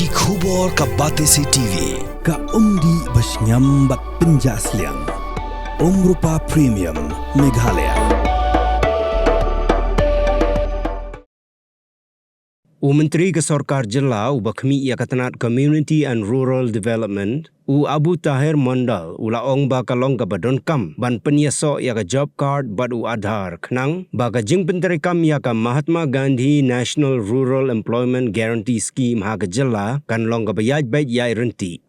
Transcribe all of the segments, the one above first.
Ki khubor ka Batesi TV. Ka umdi basnyam bat penjaslian. Rupa Premium Meghalaya. Menteri Kesorkar Jela Ubakmi Yakatanat Community and Rural Development Abu Tahir Mandal Ulaong Bakalong Kabadon Kam Ban Penyaso Yaka Job Card Badu Aadhaar Knang Baka Jing Penteri Kam Yaka Mahatma Gandhi National Rural Employment Guarantee Scheme Haga Jela Kan Long Kabayaj Bait Yai Renti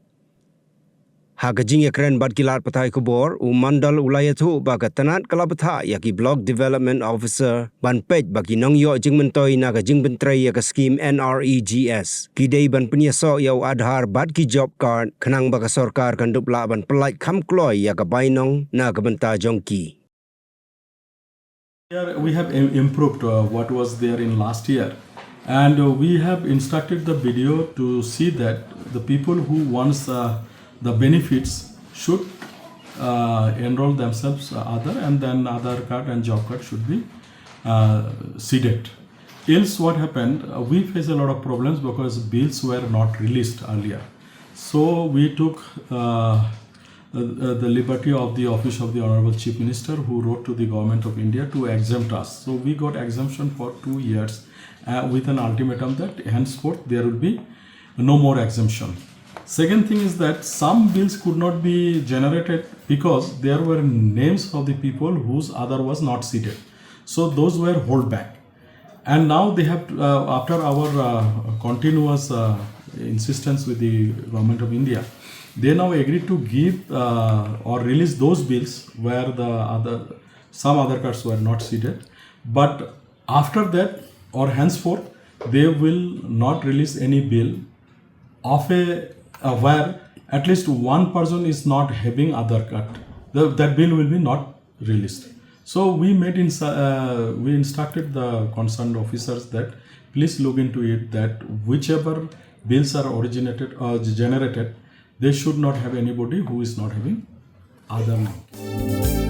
Hagajing yakren bad kilat patai kubor mandal ulayatu baga tanat kalapatha yaki block development officer ban pej bagi nongyo jing mentoi naga jing bentrei yaka scheme NREGS kidei ban penyaso yau Aadhaar bad ki job card kenang baga sorkar kan dupla ban pelait kham kloy yaka bainong naga benta jongki. Here we have improved what was there in last year, and we have instructed the video to see that the people who wants the benefits should enroll themselves Aadhaar, and then Aadhaar card and job card should be seeded. Else what happened, we face a lot of problems because bills were not released earlier. So we took the liberty of the office of the Honorable Chief Minister, who wrote to the Government of India to exempt us. So we got exemption for 2 years with an ultimatum that henceforth there will be no more exemption. Second thing is that some bills could not be generated because there were names of the people whose Aadhaar was not seated. So those were held back. And now they have, after our continuous insistence with the Government of India, they now agreed to give or release those bills where some Aadhaar cards were not seated. But after that or henceforth, they will not release any bill of where at least one person is not having Aadhaar card. That bill will be not released. So we we instructed the concerned officers that please look into it, that whichever bills are originated or generated, they should not have anybody who is not having Aadhaar now.